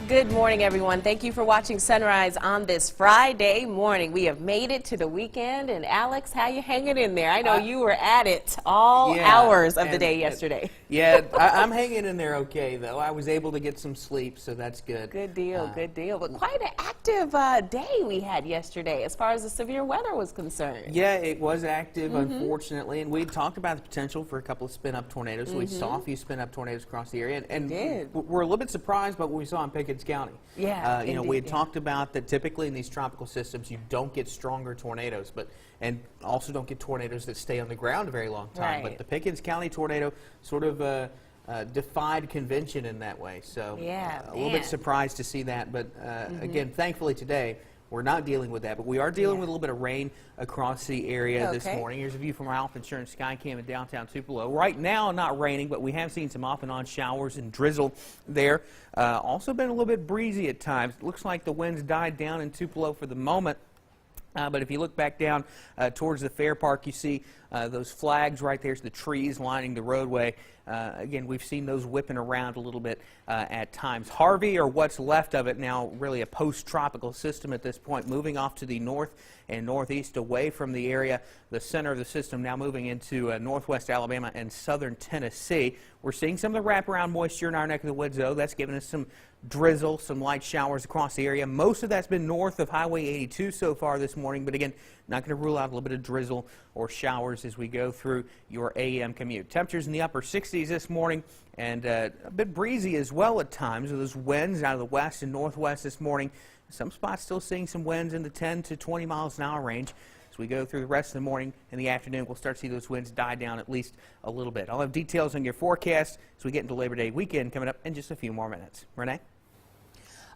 Good morning, everyone. Thank you for watching Sunrise on this Friday morning. We have made it to the weekend, and Alex, how you hanging in there? I know you were at it all hours of the day yesterday. I'm hanging in there okay, though. I was able to get some sleep, so that's good. Good deal, good deal. But quite an active day we had yesterday as far as the severe weather was concerned. Yeah, it was active, unfortunately, and we talked about the potential for a couple of spin-up tornadoes. We saw a few spin-up tornadoes across the area, and we're a little bit surprised by what we saw in Pickens County. Yeah, you know, we had talked about that typically in these tropical systems you don't get stronger tornadoes, and also don't get tornadoes that stay on the ground a very long time. But the Pickens County tornado sort of defied convention in that way. So a little bit surprised to see that. But again, thankfully today we're not dealing with that, but we are dealing with a little bit of rain across the area this morning. Here's a view from our Health Insurance Skycam in downtown Tupelo. Right now, not raining, but we have seen some off and on showers and drizzle there. Also been a little bit breezy at times. It looks like the winds died down in Tupelo for the moment. But if you look back down towards the Fair Park, you see those flags right there, the trees lining the roadway. Again, we've seen those whipping around a little bit at times. Harvey, or what's left of it now, really a post-tropical system at this point, moving off to the north and northeast away from the area. The center of the system now moving into northwest Alabama and southern Tennessee. We're seeing some of the wraparound moisture in our neck of the woods, though. That's giving us some drizzle, some light showers across the area. Most of that's been north of Highway 82 so far this morning, but again, not going to rule out a little bit of drizzle or showers as we go through your AM commute. Temperatures in the upper 60s this morning, and a bit breezy as well at times with those winds out of the west and northwest this morning. Some spots still seeing some winds in the 10 to 20 miles an hour range. As we go through the rest of the morning and the afternoon, we'll start to see those winds die down at least a little bit. I'll have details on your forecast as we get into Labor Day weekend coming up in just a few more minutes. Renee?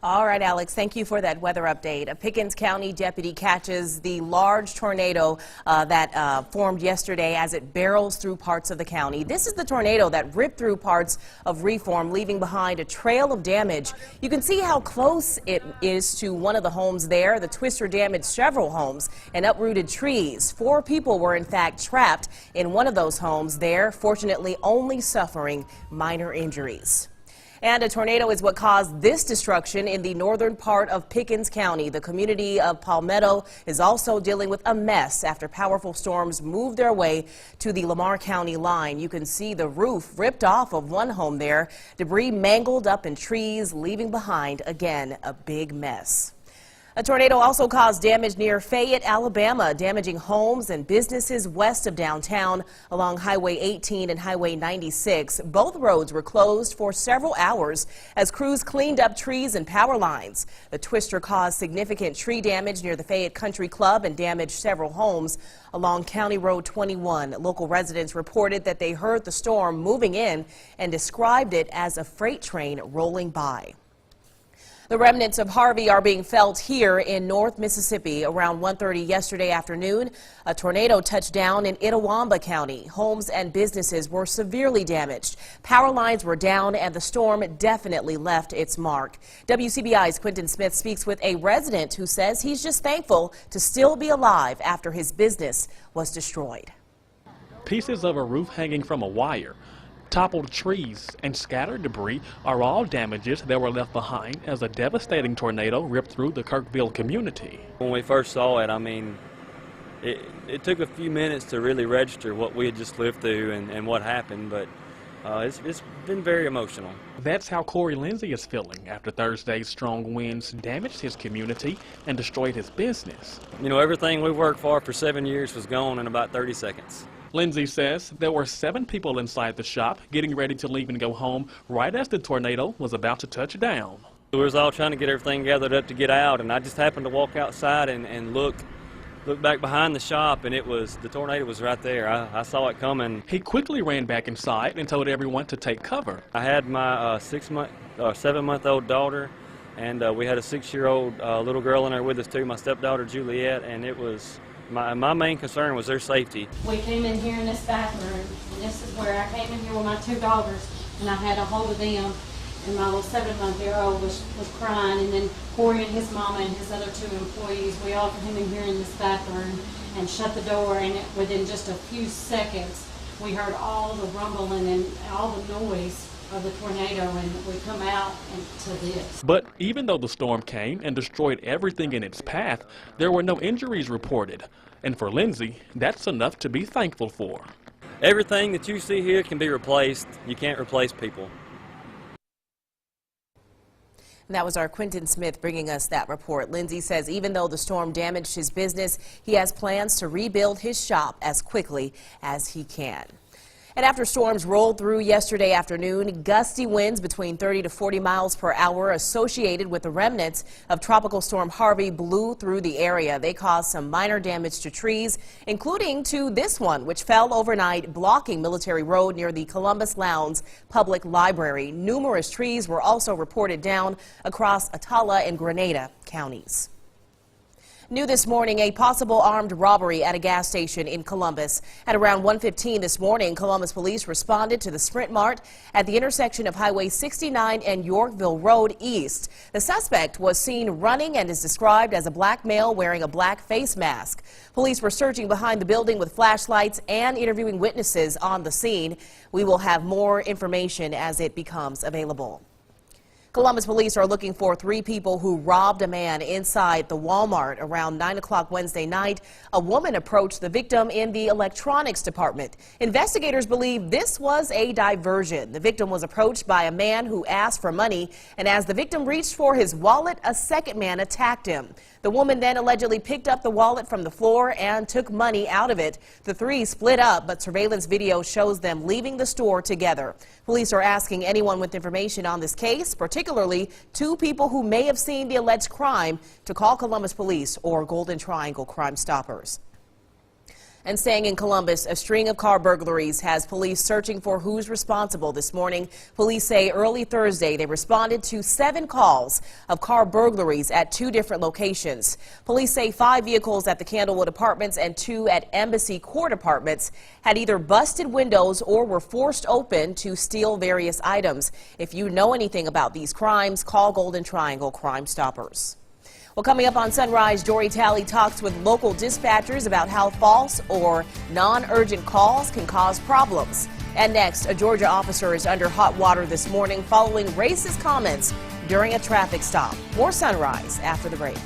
All right, Alex, thank you for that weather update. A Pickens County deputy catches the large tornado that formed yesterday as it barrels through parts of the county. This is the tornado that ripped through parts of Reform, leaving behind a trail of damage. You can see how close it is to one of the homes there. The twister damaged several homes and uprooted trees. 4 people were in fact trapped in one of those homes there, fortunately only suffering minor injuries. And a tornado is what caused this destruction in the northern part of Pickens County. The community of Palmetto is also dealing with a mess after powerful storms moved their way to the Lamar County line. You can see the roof ripped off of one home there, debris mangled up in trees, leaving behind, again, a big mess. A tornado also caused damage near Fayette, Alabama, damaging homes and businesses west of downtown along Highway 18 and Highway 96. Both roads were closed for several hours as crews cleaned up trees and power lines. The twister caused significant tree damage near the Fayette Country Club and damaged several homes along County Road 21. Local residents reported that they heard the storm moving in and described it as a freight train rolling by. The remnants of Harvey are being felt here in North Mississippi. Around 1:30 yesterday afternoon, a tornado touched down in Itawamba County. Homes and businesses were severely damaged. Power lines were down, and the storm definitely left its mark. WCBI's Quentin Smith speaks with a resident who says he's just thankful to still be alive after his business was destroyed. Pieces of a roof hanging from a wire, toppled trees, and scattered debris are all damages that were left behind as a devastating tornado ripped through the Kirkville community. When we first saw it, I mean, it took a few minutes to really register what we had just lived through and what happened, but it's been very emotional. That's how Corey Lindsay is feeling after Thursday's strong winds damaged his community and destroyed his business. You know, everything we worked for 7 years was gone in about 30 seconds. Lindsay says there were 7 people inside the shop getting ready to leave and go home right as the tornado was about to touch down. We was all trying to get everything gathered up to get out, and I just happened to walk outside and look back behind the shop, and the tornado was right there. I saw it coming. He quickly ran back inside and told everyone to take cover. I had my 7-month-old daughter, and we had a 6-year-old little girl in there with us too, my stepdaughter Juliet, and it was my main concern was their safety. We came in here in this bathroom, and this is where I came in here with my 2 daughters, and I had a hold of them, and my little 7-month-year-old was crying, and then Corey and his mama and his other 2 employees, we all came in here in this bathroom and shut the door, and within just a few seconds, we heard all the rumbling and all the noise of the tornado, and we come out to this. But even though the storm came and destroyed everything in its path, there were no injuries reported. And for Lindsay, that's enough to be thankful for. Everything that you see here can be replaced. You can't replace people. And that was our Quentin Smith bringing us that report. Lindsay says even though the storm damaged his business, he has plans to rebuild his shop as quickly as he can. And after storms rolled through yesterday afternoon, gusty winds between 30 to 40 miles per hour associated with the remnants of Tropical Storm Harvey blew through the area. They caused some minor damage to trees, including to this one, which fell overnight, blocking Military Road near the Columbus Lowndes Public Library. Numerous trees were also reported down across Atala and Grenada counties. New this morning, a possible armed robbery at a gas station in Columbus. At around 1:15 this morning, Columbus police responded to the Sprint Mart at the intersection of Highway 69 and Yorkville Road East. The suspect was seen running and is described as a black male wearing a black face mask. Police were searching behind the building with flashlights and interviewing witnesses on the scene. We will have more information as it becomes available. Columbus police are looking for 3 people who robbed a man inside the Walmart around 9 o'clock Wednesday night. A woman approached the victim in the electronics department. Investigators believe this was a diversion. The victim was approached by a man who asked for money, and as the victim reached for his wallet, a second man attacked him. The woman then allegedly picked up the wallet from the floor and took money out of it. The 3 split up, but surveillance video shows them leaving the store together. Police are asking anyone with information on this case, particularly 2 people who may have seen the alleged crime, to call Columbus Police or Golden Triangle Crime Stoppers. And staying in Columbus, a string of car burglaries has police searching for who's responsible this morning. Police say early Thursday they responded to 7 calls of car burglaries at 2 different locations. Police say 5 vehicles at the Candlewood Apartments and 2 at Embassy Court Apartments had either busted windows or were forced open to steal various items. If you know anything about these crimes, call Golden Triangle Crime Stoppers. Well, coming up on Sunrise, Jory Talley talks with local dispatchers about how false or non-urgent calls can cause problems. And next, a Georgia officer is under hot water this morning following racist comments during a traffic stop. More Sunrise after the break.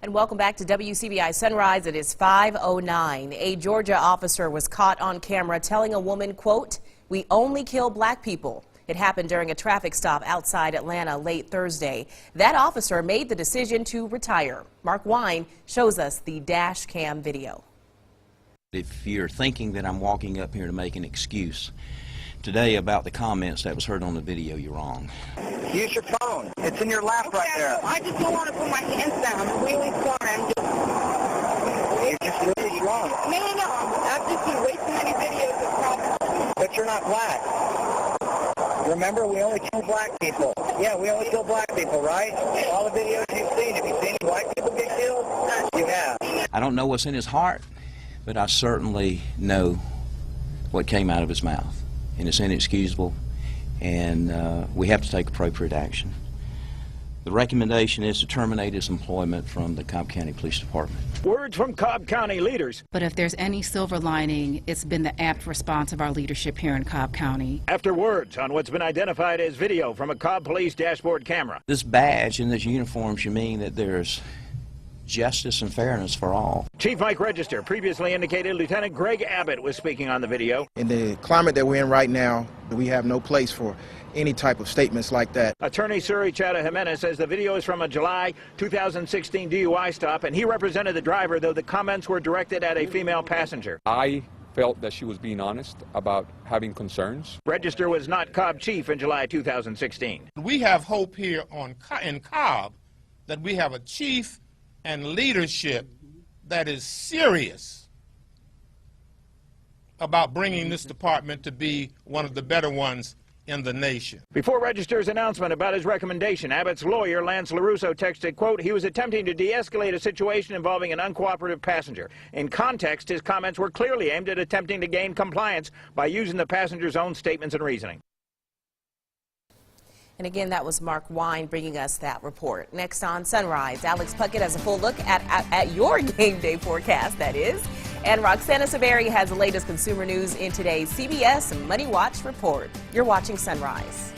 And welcome back to WCBI Sunrise. It is 5:09. A Georgia officer was caught on camera telling a woman, quote, "We only kill black people." It happened during a traffic stop outside Atlanta late Thursday. That officer made the decision to retire. Mark Wine shows us the dash cam video. If you're thinking that I'm walking up here to make an excuse today about the comments that was heard on the video, you're wrong. Use your phone. It's in your lap right there. I just don't want to put my hands down. I'm really sorry. You just really wrong. No. I've just seen way too many videos of problems. But you're not black. Remember, we only kill black people. Yeah, we only kill black people, right? All the videos you've seen, have you seen any white people get killed? You have. I don't know what's in his heart, but I certainly know what came out of his mouth, and it's inexcusable, and we have to take appropriate action. The recommendation is to terminate his employment from the Cobb County Police Department. Words from Cobb County leaders. But if there's any silver lining, it's been the apt response of our leadership here in Cobb County. After words on what's been identified as video from a Cobb Police dashboard camera. This badge and this uniform should mean that there's justice and fairness for all. Chief Mike Register previously indicated Lieutenant Greg Abbott was speaking on the video. In the climate that we're in right now, we have no place for any type of statements like that. Attorney Suri Chata Jimenez says the video is from a July 2016 DUI stop, and he represented the driver, though the comments were directed at a female passenger. I felt that she was being honest about having concerns. Register was not Cobb chief in July 2016. We have hope here in Cobb that we have a chief and leadership that is serious about bringing this department to be one of the better ones in the nation. Before Register's announcement about his recommendation, Abbott's lawyer, Lance LaRusso, texted, quote, he was attempting to de-escalate a situation involving an uncooperative passenger. In context, his comments were clearly aimed at attempting to gain compliance by using the passenger's own statements and reasoning. And again, that was Mark Wine bringing us that report. Next on Sunrise, Alex Puckett has a full look at your game day forecast, that is. And Roxana Severi has the latest consumer news in today's CBS Money Watch report. You're watching Sunrise.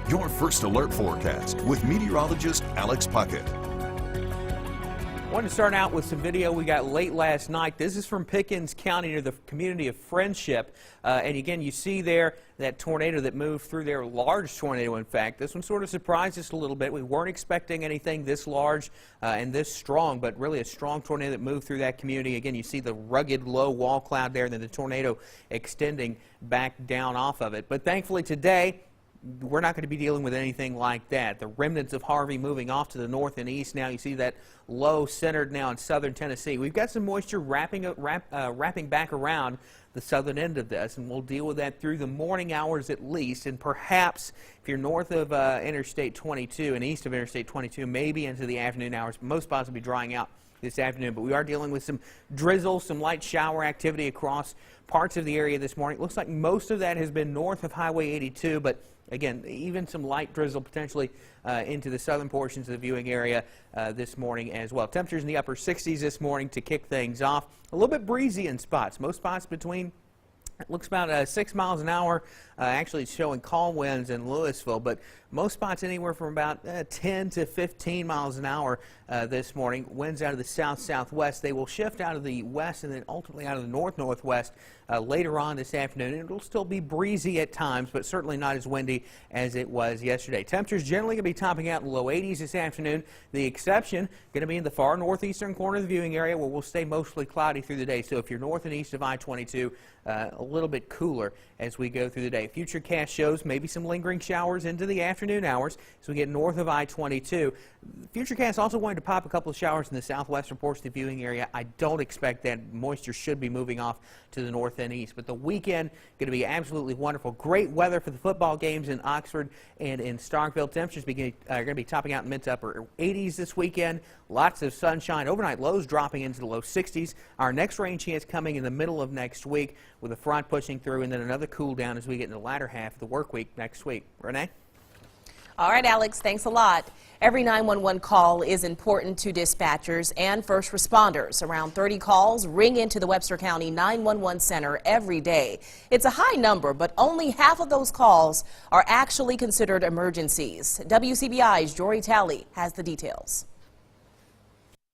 Your first alert forecast with meteorologist Alex Puckett. I want to start out with some video we got late last night. This is from Pickens County near the community of Friendship. And again, you see there that tornado that moved through there, large tornado in fact. This one sort of surprised us a little bit. We weren't expecting anything this large and this strong, but really a strong tornado that moved through that community. Again, you see the rugged low wall cloud there and then the tornado extending back down off of it. But thankfully today, we're not going to be dealing with anything like that. The remnants of Harvey moving off to the north and east now. You see that low centered now in southern Tennessee. We've got some moisture wrapping back around the southern end of this, and we'll deal with that through the morning hours at least, and perhaps if you're north of Interstate 22 and east of Interstate 22, maybe into the afternoon hours, most possibly drying out this afternoon. But we are dealing with some drizzle, some light shower activity across parts of the area this morning. It looks like most of that has been north of Highway 82, but again, even some light drizzle potentially into the southern portions of the viewing area this morning as well. Temperatures in the upper 60s this morning to kick things off. A little bit breezy in spots. Most spots between, it looks about 6 miles an hour. Actually, it's showing calm winds in Louisville, but most spots anywhere from about 10 to 15 miles an hour this morning. Winds out of the south-southwest. They will shift out of the west and then ultimately out of the north-northwest later on this afternoon. It will still be breezy at times, but certainly not as windy as it was yesterday. Temperatures generally going to be topping out in the low 80s this afternoon. The exception going to be in the far northeastern corner of the viewing area, where we'll stay mostly cloudy through the day. So if you're north and east of I-22, a little bit cooler as we go through the day. Futurecast shows maybe some lingering showers into the afternoon hours as we get north of I-22. Futurecast also wanted to pop a couple of showers in the southwestern portion of the viewing area. I don't expect that. Moisture should be moving off to the north and east. But the weekend going to be absolutely wonderful. Great weather for the football games in Oxford and in Starkville. Temperatures are going to be topping out in mid to upper 80s this weekend. Lots of sunshine. Overnight lows dropping into the low 60s. Our next rain chance coming in the middle of next week with a front pushing through, and then another cool down as we get in the latter half of the work week next week. Renee? All right, Alex, thanks a lot. Every 911 call is important to dispatchers and first responders. Around 30 calls ring into the Webster County 911 Center every day. It's a high number, but only half of those calls are actually considered emergencies. WCBI's Jory Talley has the details.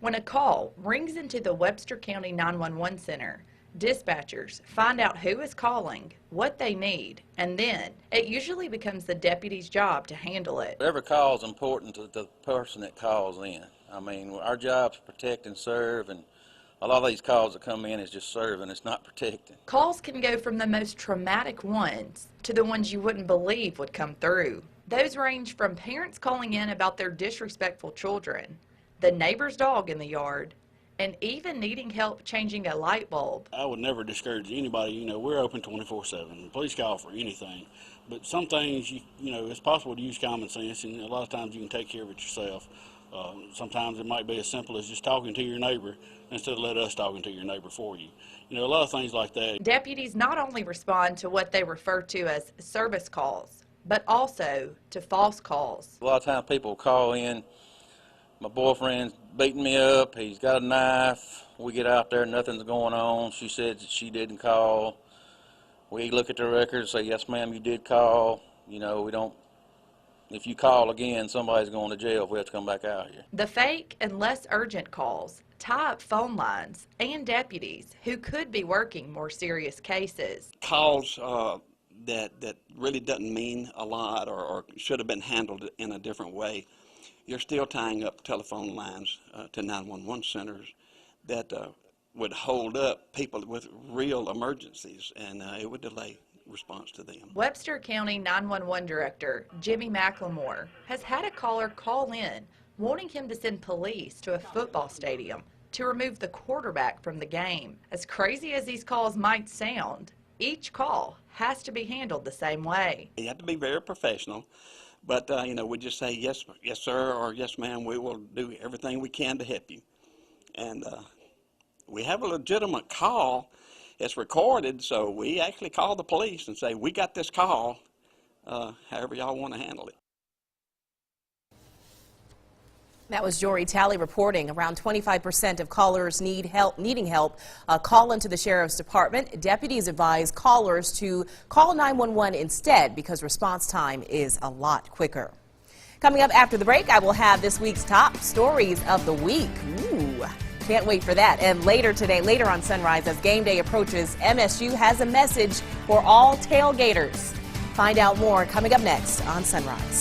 When a call rings into the Webster County 911 Center, dispatchers find out who is calling, what they need, and then it usually becomes the deputy's job to handle it. Every call is important to the person that calls in. I mean, our job is protect and serve, and a lot of these calls that come in is just serving, it's not protecting. Calls can go from the most traumatic ones to the ones you wouldn't believe would come through. Those range from parents calling in about their disrespectful children, the neighbor's dog in the yard, and even needing help changing a light bulb. I would never discourage anybody. You know, we're open 24/7. Please call for anything. But some things, you know, it's possible to use common sense, and a lot of times you can take care of it yourself. Sometimes it might be as simple as just talking to your neighbor instead of let us talking to your neighbor for you. You know, a lot of things like that. Deputies not only respond to what they refer to as service calls, but also to false calls. A lot of times people call in, my boyfriend's beating me up, he's got a knife, we get out there, nothing's going on, she said that she didn't call. We look at the record and say, yes ma'am, you did call. You know, we don't, if you call again, somebody's going to jail if we have to come back out here. The fake and less urgent calls tie up phone lines and deputies who could be working more serious cases. Calls that really doesn't mean a lot or should have been handled in a different way. You're still tying up telephone lines to 911 centers that would hold up people with real emergencies, and it would delay response to them. Webster County 911 Director Jimmy McLemore has had a caller call in wanting him to send police to a football stadium to remove the quarterback from the game. As crazy as these calls might sound, each call has to be handled the same way. You have to be very professional. But, you know, we just say, yes sir, or yes ma'am, we will do everything we can to help you. And we have a legitimate call. It's recorded, so we actually call the police and say, we got this call, however y'all want to handle it. That was Jory Talley reporting. Around 25% of callers needing help call into the Sheriff's Department. Deputies advise callers to call 911 instead because response time is a lot quicker. Coming up after the break, I will have this week's top stories of the week. Ooh, can't wait for that. And later on Sunrise, as game day approaches, MSU has a message for all tailgaters. Find out more coming up next on Sunrise.